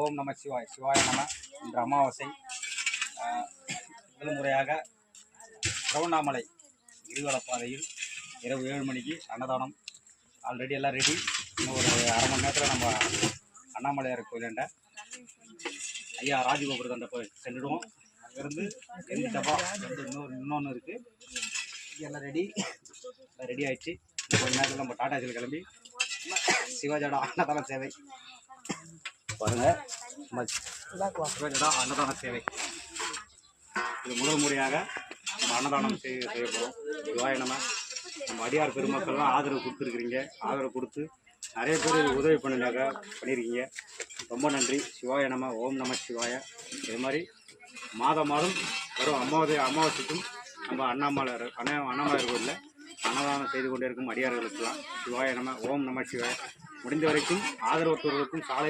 ஓம் நம சிவாய். சிவாய நம. இன்று அமாவாசை. முதல் முறையாக திருவண்ணாமலை கிரிவலப்பாதையில் இரவு 7 மணிக்கு அன்னதானம். ஆல்ரெடி எல்லாம் ரெடி. இன்னும் ஒரு அரை மணி நேரத்தில் நம்ம அண்ணாமலையார் கோயிலாண்ட ஐயா ராஜகோபுரத்தாண்ட போய் சென்றுடுவோம். அங்கேருந்து எந்த டப்பா வந்து இன்னொன்று இருக்குது. எல்லாம் ரெடி ஆயிடுச்சு. கொஞ்ச நேரத்தில் நம்ம டாடாசியில் கிளம்பி சிவாஜோட அன்னதான சேவை பாருங்கள். சிவாஜோட அன்னதான சேவை இது முதல் முறையாக நம்ம அன்னதானம் செய்ய போகிறோம். சிவாய நம்ம அடியார் பெருமக்கள்லாம் ஆதரவு கொடுத்துருக்குறீங்க. ஆதரவு கொடுத்து நிறைய பேர் இது உதவி பண்ணியிருக்கீங்க. ரொம்ப நன்றி. சிவாய நம. ஓம் நம சிவாய. இது மாதிரி மாதம் வரும் அமாவாசைக்கும் நம்ம அண்ணாமலையார் கோயிலில் அன்னதானம் செய்து கொண்டே இருக்கும் அடியார்களுக்கெல்லாம் சிவாய நம. ஓம் நம சிவாய. முடிந்த வரைக்கும் ஆதரவற்றவர்களுக்கும் சாலை